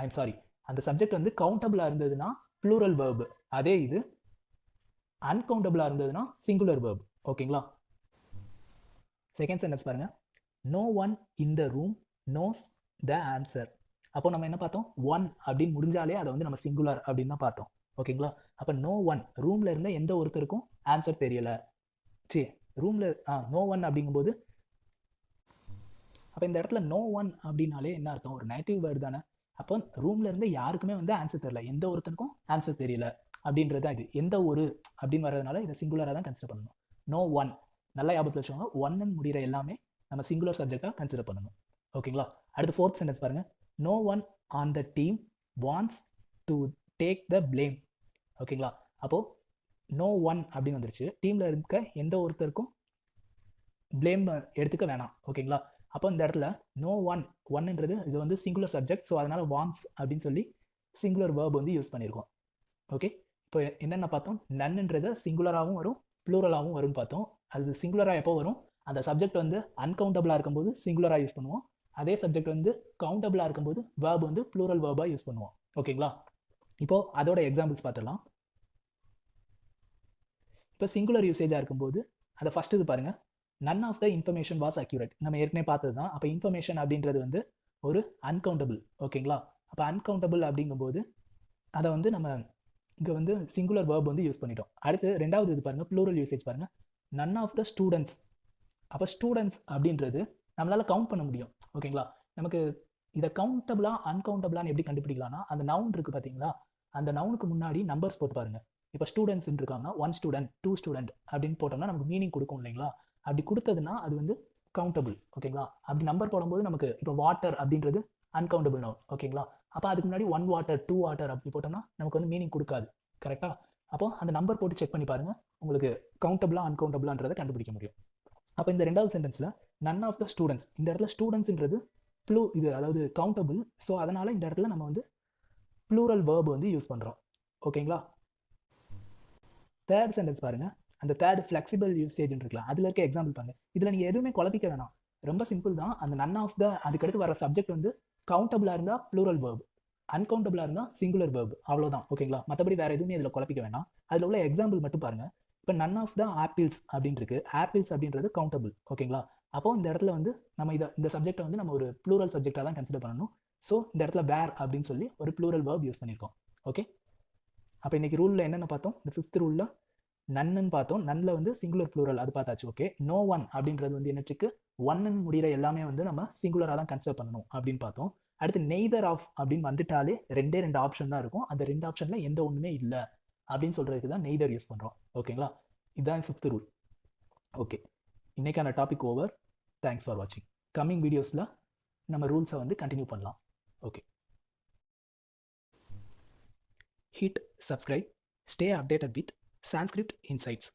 ஐம் சாரி, அந்த சப்ஜெக்ட் வந்து கவுண்டபிளா இருந்ததுன்னா ப்ளூரல் வேர்ப். அதே இது அன்கவுண்டபிளா இருந்ததுன்னா சிங்குலர் வேர்ப். ஓகேங்களா? செகண்ட் சென்டென்ஸ் பாருங்க. No one in the room knows the answer. அப்போ நம்ம என்ன பார்த்தோம், ஒன் அப்படின்னு முடிஞ்சாலே அதை வந்து நம்ம சிங்குலர் அப்படின்னு தான் பார்த்தோம். ஓகேங்களா? அப்போ நோ ஒன், ரூம்ல இருந்த எந்த ஒருத்தருக்கும் ஆன்சர் தெரியல. சரி, ரூம்ல நோ ஒன் அப்படிங்கும்போது அப்போ இந்த இடத்துல நோ ஒன் அப்படின்னாலே என்ன அர்த்தம், ஒரு நெகட்டிவ் வேர்டு தானே. அப்போ ரூம்ல இருந்து யாருக்குமே வந்து ஆன்சர் தெரியல, எந்த ஒருத்தருக்கும் ஆன்சர் தெரியல அப்படின்றது தான் இது. எந்த ஒரு அப்படின்னு வர்றதுனால இதை சிங்குலராக தான் கன்சிடர் பண்ணணும். நோ ஒன், நல்லா ஞாபகத்தில் வச்சுக்கோங்க. ஒன்னு முடிகிற எல்லாமே நம்ம சிங்குலர் சப்ஜெக்டாக கன்சிடர் பண்ணணும். ஓகேங்களா? அடுத்து ஃபோர்த் சென்டென்ஸ் பாருங்கள். No one on the team wants to take the blame. ஓகேங்களா? அப்போது நோ ஒன் அப்படின்னு வந்துருச்சு. டீமில் இருக்க எந்த ஒருத்தருக்கும் பிளேம் எடுத்துக்க வேணாம். ஓகேங்களா? அப்போ இந்த இடத்துல நோ ஒன்ன்றது இது வந்து சிங்குலர் சப்ஜெக்ட். ஸோ அதனால் வாண்ட்ஸ் அப்படின்னு சொல்லி சிங்குலர் வேர்ப் வந்து யூஸ் பண்ணியிருக்கோம். ஓகே, இப்போ என்னென்ன பார்த்தோம்? நன்ன்றது சிங்குலராகவும் வரும், ப்ளூரலாகவும் வரும்னு பார்த்தோம். அது சிங்குலராக எப்போ வரும்? அந்த சப்ஜெக்ட் வந்து அன்கவுண்டபிளாக இருக்கும்போது சிங்குலராக யூஸ் பண்ணுவோம். அதே சப்ஜெக்ட் வந்து கவுண்டபிளாக இருக்கும்போது வேர்ப் வந்து ப்ளூரல் வேர்பாக யூஸ் பண்ணுவோம். ஓகேங்களா? இப்போது அதோட எக்ஸாம்பிள்ஸ் பார்த்துடலாம். இப்போ சிங்குலர் யூசேஜாக இருக்கும்போது அதை ஃபஸ்ட்டு இது பாருங்கள். None of the information was accurate. நம்ம ஏற்கனவே பார்த்தது தான். அப்போ இன்ஃபர்மேஷன் அப்படின்றது வந்து ஒரு அன்கவுண்டபிள். ஓகேங்களா? அப்போ அன்கவுண்டபிள் அப்படிங்கும்போது அதை வந்து நம்ம இங்கே வந்து சிங்குலர் வேர்ப் வந்து யூஸ் பண்ணிட்டோம். அடுத்து ரெண்டாவது இது பாருங்கள், ப்ளூரல் யூசேஜ் பாருங்கள். None of the students. அப்போ ஸ்டூடெண்ட்ஸ் அப்படின்றது நம்மளால் கவுண்ட் பண்ண முடியும். ஓகேங்களா? நமக்கு இதை கவுண்டபிளா அன்கவுண்டபிளான்னு எப்படி கண்டுபிடிக்கலாம்னா, அந்த நவுன் இருக்குது பார்த்தீங்களா, அந்த நவுனுக்கு முன்னாடி நம்பர்ஸ் போட்டு பாருங்கள். இப்போ ஸ்டூடெண்ட்ஸ் இருக்காங்கன்னா 1 ஸ்டூடெண்ட் 2 ஸ்டூடெண்ட் அப்படின்னு போட்டோம்னா நமக்கு மீனிங் கொடுக்கும் இல்லைங்களா? அப்படி கொடுத்ததுன்னா அது வந்து கவுண்டபிள். ஓகேங்களா? அப்படி நம்பர் போடும்போது நமக்கு இப்போ வாட்டர் அப்படின்றது அன்கவுண்டபிள் நவுன். ஓகேங்களா? அப்போ அதுக்கு முன்னாடி 1 வாட்டர் 2 வாட்டர் அப்படி போட்டோம்னா நமக்கு வந்து மீனிங் கொடுக்காது. கரெக்டாக? அப்போ அந்த நம்பர் போட்டு செக் பண்ணி பாருங்கள், உங்களுக்கு கவுண்டபிளா அன்கவுண்டபிளான்றதை கண்டுபிடிக்க முடியும். அப்போ இந்த ரெண்டாவது சென்டென்ஸில் நன் ஆஃப் த ஸ்டூடெண்ட்ஸ், இந்த இடத்துல ஸ்டூடெண்ட்ஸ்ன்றது இது அதாவது கவுண்டபிள். ஸோ அதனால் இந்த இடத்துல நம்ம வந்து ப்ளூரல் வேர்ப் வந்து யூஸ் பண்ணுறோம். ஓகேங்களா? தேர்ட் சென்டென்ஸ் பாருங்கள். அந்த தேர்ட் ஃப்ளெக்சிபிள் யூசேஜ் இருக்கலாம். அதில் இருக்க எக்ஸாம்பிள் பாருங்கள். இதில் நீங்கள் எதுவுமே குழப்பிக்க வேணாம், ரொம்ப சிம்பிள் தான். அந்த நன் ஆஃப் த அதுக்கடுத்து வர சப்ஜெக்ட் வந்து கவுண்டபிளாக இருந்தால் ப்ளூரல் வேர்ப், அன்கவுண்டபிளாக இருந்தால் சிங்குலர் வேர்ப். அவ்வளோதான். ஓகேங்களா? மற்றபடி வேறு எதுவுமே இதில் குழப்பிக்க வேணாம். அதில் உள்ள எக்ஸாம்பிள் மட்டும் பாருங்கள். இப்போ நன் ஆஃப் த ஆப்பிள்ஸ் அப்படின்னு இருக்கு. ஆப்பிள்ஸ் அப்படின்றது கவுண்டபிள். ஓகேங்களா? அப்போ இந்த இடத்துல வந்து நம்ம இந்த சப்ஜெக்டை வந்து நம்ம ஒரு ப்ளூரல் சப்ஜெக்டாக தான் கன்சிடர் பண்ணணும். ஸோ இந்த இடத்துல வேர் அப்படின்னு சொல்லி ஒரு ப்ளூரல் வேர்ப் யூஸ் பண்ணியிருக்கோம். ஓகே, அப்போ இன்றைக்கி ரூலில் என்னென்ன பார்த்தோம்? இந்த 5th ரூலில் நன்னு பார்த்தோம். நன்னில் வந்து சிங்குலர் ப்ளூரல் அது பார்த்தாச்சு. ஓகே, நோ ஒன் அப்படின்றது வந்து என்னத்துக்கு ஒன்னு முடிகிற எல்லாமே வந்து நம்ம சிங்குலராக தான் கன்சிடர் பண்ணணும் அப்படின்னு பார்த்தோம். அடுத்து நெய்தர் ஆஃப் அப்படின்னு வந்துட்டாலே 2 ஆப்ஷன் தான் இருக்கும். அந்த 2 ஆப்ஷனில் எந்த ஒன்றுமே இல்லை அப்படின்னு சொல்கிறதுக்கு தான் நெய்தர் யூஸ் பண்ணுறோம். ஓகேங்களா? இதுதான் 5th ரூல். ஓகே, இன்றைக்கான டாபிக் ஓவர். தேங்க்ஸ் ஃபார் வாட்சிங். கம்மிங் வீடியோஸில் நம்ம ரூல்ஸை வந்து கண்டினியூ பண்ணலாம். Okay, hit subscribe, stay updated with Sanskrit Insights.